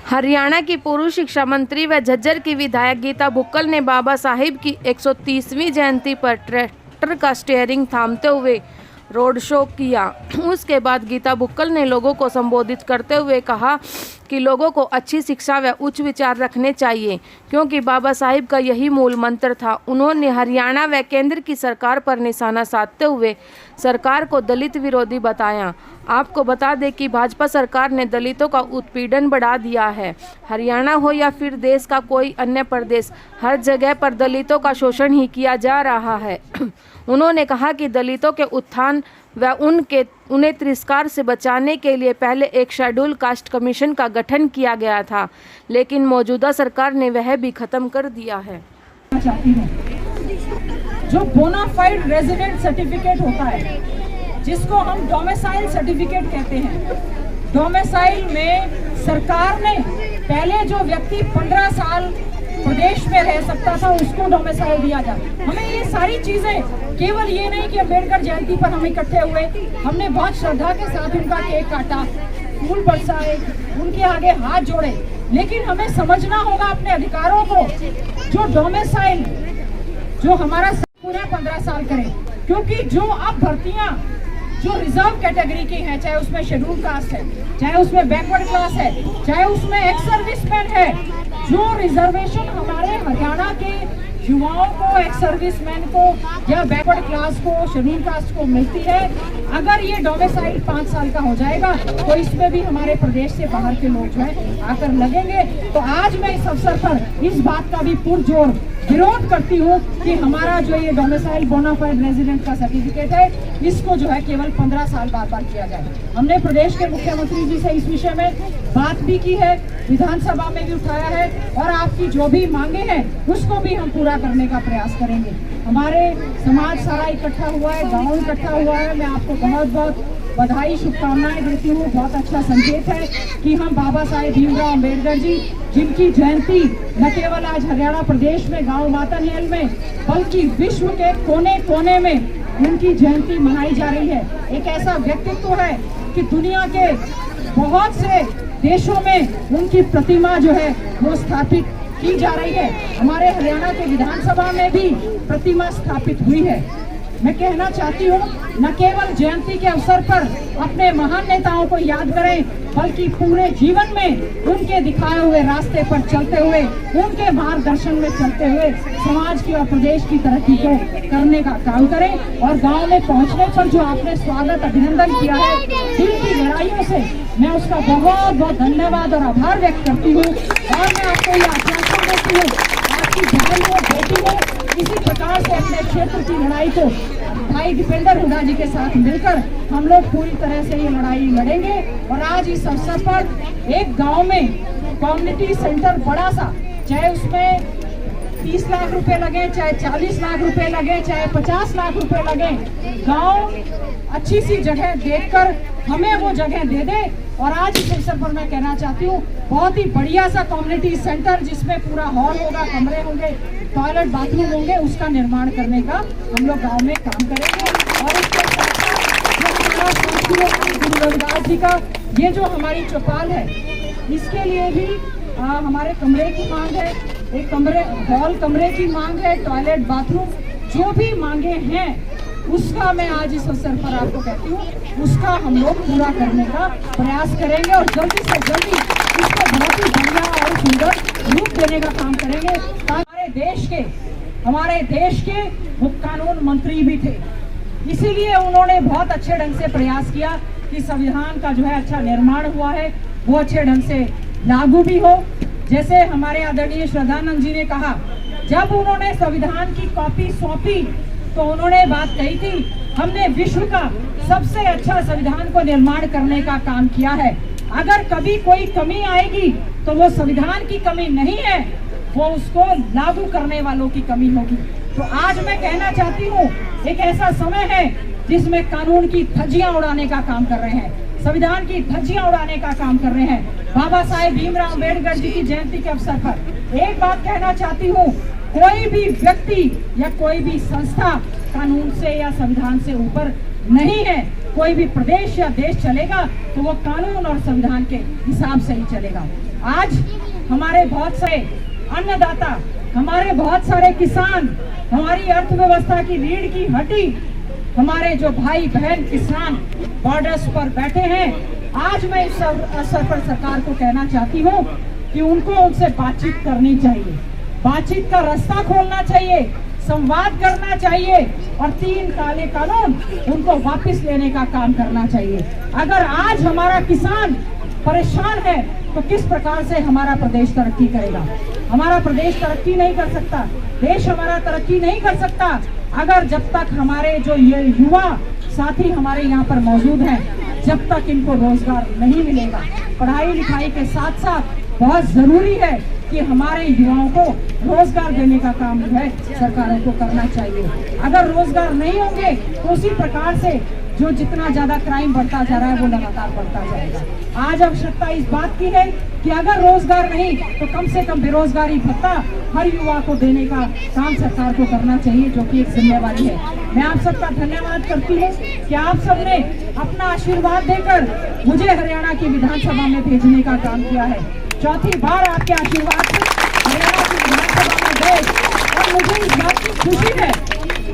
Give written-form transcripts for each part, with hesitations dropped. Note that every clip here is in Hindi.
हरियाणा की पूर्व शिक्षा मंत्री व झज्जर की विधायक गीता बुक्कल ने बाबा साहिब की 130वीं जयंती पर ट्रैक्टर का स्टीयरिंग थामते हुए रोड शो किया। उसके बाद गीता बुक्कल ने लोगों को संबोधित करते हुए कहा कि लोगों को अच्छी शिक्षा व उच्च विचार रखने चाहिए, क्योंकि बाबा साहिब का यही मूल मंत्र था। उन्होंने हरियाणा व केंद्र की सरकार पर निशाना साधते हुए सरकार को दलित विरोधी बताया। आपको बता दें कि भाजपा सरकार ने दलितों का उत्पीड़न बढ़ा दिया है। हरियाणा हो या फिर देश का कोई अन्य प्रदेश, हर जगह पर दलितों का शोषण ही किया जा रहा है। उन्होंने कहा कि दलितों के उत्थान व उन्हें तिरस्कार से बचाने के लिए पहले एक शेड्यूल कास्ट कमीशन का गठन किया गया था, लेकिन मौजूदा सरकार ने वह भी खत्म कर दिया है। जो बोनाफाइड रेजिडेंट सर्टिफिकेट होता है, जिसको हम डोमिसाइल सर्टिफिकेट कहते हैं, डोमिसाइल में सरकार ने पहले जो व्यक्ति 15 साल प्रदेश में रह सकता था उसको डोमिसाइल दिया जाए। हमें ये सारी चीजें, केवल ये नहीं कि अम्बेडकर जयंती पर हम इकट्ठे हुए, हमने बहुत श्रद्धा के साथ उनका केक काटा, फूल बरसाए, उनके आगे हाथ जोड़े, लेकिन हमें समझना होगा अपने अधिकारों को। जो डोमिसाइल जो हमारा पूरा 15 साल करें, क्योंकि जो अब भर्तियां जो रिजर्व कैटेगरी की हैं, चाहे उसमें शेड्यूल कास्ट है, चाहे उसमें बैकवर्ड क्लास है, चाहे उसमें एक्स सर्विसमैन है, जो रिजर्वेशन हमारे हरियाणा के युवाओं को, एक्स सर्विसमैन को या बैकवर्ड क्लास को, शेड्यूल कास्ट को मिलती है, अगर ये डोमिसाइल 5 साल का हो जाएगा तो इसमें भी हमारे प्रदेश से बाहर के लोग जो है आकर लगेंगे। तो आज मैं इस अवसर पर इस बात का भी पुरजोर विरोध करती हूँ कि हमारा जो ये डोमिसाइल बोनाफाइड रेजिडेंट का सर्टिफिकेट है, इसको जो है केवल 15 साल बार किया जाए। हमने प्रदेश के मुख्यमंत्री जी से इस विषय में बात भी की है, विधानसभा में भी उठाया है, और आपकी जो भी मांगे हैं उसको भी हम पूरा करने का प्रयास करेंगे। हमारे समाज सारा इकट्ठा हुआ है, गाँव इकट्ठा हुआ है। मैं आपको बहुत बहुत बधाई, शुभकामनाएं देती हूँ। बहुत अच्छा संकेत है कि हम बाबा साहेब भीमराव अम्बेडकर जी, जिनकी जयंती न केवल आज हरियाणा प्रदेश में गांव मातनहेल में, बल्कि विश्व के कोने कोने में उनकी जयंती मनाई जा रही है। एक ऐसा व्यक्तित्व है कि दुनिया के बहुत से देशों में उनकी प्रतिमा जो है वो स्थापित की जा रही है। हमारे हरियाणा के विधानसभा में भी प्रतिमा स्थापित हुई है। मैं कहना चाहती हूँ, न केवल जयंती के अवसर पर अपने महान नेताओं को याद करें, बल्कि पूरे जीवन में उनके दिखाए हुए रास्ते पर चलते हुए, उनके मार्गदर्शन में चलते हुए समाज की और प्रदेश की तरक्की को करने का काम करें। और गांव में पहुंचने पर जो आपने स्वागत, अभिनंदन किया है दिल की गहराइयों से, मैं उसका बहुत बहुत धन्यवाद और आभार व्यक्त करती हूँ। और मैं आपको ये आश्वासन देती हूँ, आपकी बहन हो, बेटी हो, इसी प्रकार से अपने क्षेत्र की लड़ाई को भाई दीपेंद्र हुड्डा जी के साथ मिलकर हम लोग पूरी तरह से ये लड़ाई लड़ेंगे। और आज इस अवसर पर एक गांव में कम्युनिटी सेंटर बड़ा सा, चाहे उसमें 30 लाख रुपए लगे, चाहे 40 लाख रुपए लगे, चाहे 50 लाख रुपए लगे, गांव अच्छी सी जगह देखकर हमें वो जगह दे दे। और आज इस अवसर पर मैं कहना चाहती हूँ, बहुत ही बढ़िया सा कम्युनिटी सेंटर जिसमें पूरा हॉल होगा, कमरे होंगे, टॉयलेट बाथरूम होंगे, उसका निर्माण करने का हम लोग गांव में काम करेंगे। और इसके साथ गुरु रविदास जी का ये जो हमारी चौपाल है, इसके लिए भी हमारे कमरे की मांग है, एक कमरे हॉल कमरे की मांग है, टॉयलेट बाथरूम जो भी मांगे हैं उसका मैं आज इस अवसर पर आपको कहती हूँ, उसका हम लोग पूरा करने का प्रयास करेंगे और जल्दी से जल्दी इसको बहुत ही बढ़िया और सुंदर रूप देने का काम करेंगे। हमारे देश के मुख्य कानून मंत्री भी थे, इसीलिए उन्होंने बहुत अच्छे ढंग से प्रयास किया कि संविधान का जो है अच्छा निर्माण हुआ है, वो अच्छे ढंग से लागू भी हो। जैसे हमारे आदरणीय श्रद्धानंद जी ने कहा, जब उन्होंने संविधान की कॉपी सौंपी तो उन्होंने बात कही थी, हमने विश्व का सबसे अच्छा संविधान को निर्माण करने का काम किया है। अगर कभी कोई कमी आएगी तो वो संविधान की कमी नहीं है, वो उसको लागू करने वालों की कमी होगी। तो आज मैं कहना चाहती हूँ, एक ऐसा समय है जिसमें कानून की धज्जियां उड़ाने का काम कर रहे हैं, संविधान की धज्जियां उड़ाने का काम कर रहे हैं। बाबा साहेब भीमराव अम्बेडकर जी की जयंती के अवसर पर एक बात कहना चाहती हूँ, कोई भी व्यक्ति या कोई भी संस्था कानून से या संविधान से ऊपर नहीं है। कोई भी प्रदेश या देश चलेगा तो वो कानून और संविधान के हिसाब से ही चलेगा। आज हमारे बहुत सारे अन्नदाता, हमारे बहुत सारे किसान, हमारी अर्थव्यवस्था की रीढ़ की हड्डी, हमारे जो भाई बहन किसान बॉर्डर्स पर बैठे हैं, आज मैं इस अवसर पर सरकार को कहना चाहती हूँ कि उनको उनसे बातचीत करनी चाहिए, बातचीत का रास्ता खोलना चाहिए, संवाद करना चाहिए और 3 काले कानून उनको वापस लेने का काम करना चाहिए। अगर आज हमारा किसान परेशान है तो किस प्रकार से हमारा प्रदेश तरक्की करेगा? हमारा प्रदेश तरक्की नहीं कर सकता, देश हमारा तरक्की नहीं कर सकता अगर जब तक हमारे जो ये युवा साथी हमारे यहाँ पर मौजूद हैं, जब तक इनको रोजगार नहीं मिलेगा। पढ़ाई लिखाई के साथ साथ बहुत जरूरी है कि हमारे युवाओं को रोजगार देने का काम जो है सरकारों को करना चाहिए। अगर रोजगार नहीं होंगे तो उसी प्रकार से जो जितना ज्यादा क्राइम बढ़ता जा रहा है वो लगातार बढ़ता जाएगा। आज आवश्यकता इस बात की है कि अगर रोजगार नहीं तो कम से कम बेरोजगारी भत्ता हर युवा को देने का काम सरकार को करना चाहिए, जो कि एक जिम्मेवारी है। मैं आप सबका धन्यवाद करती हूँ कि आप सबने अपना आशीर्वाद देकर मुझे हरियाणा की विधानसभा में भेजने का काम किया है। चौथी बार आपके आशीर्वाद से हरियाणा की विधानसभा में गए और मुझे इस बात की खुशी है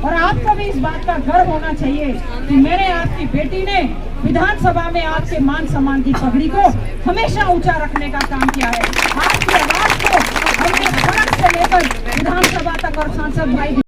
और आपको भी इस बात का गर्व होना चाहिए कि मैंने आपकी बेटी ने विधानसभा में आपके मान सम्मान की पगड़ी को हमेशा ऊंचा रखने का काम किया है। आपकी आवाज को हमने सड़क से लेकर विधानसभा तक और सांसद भाई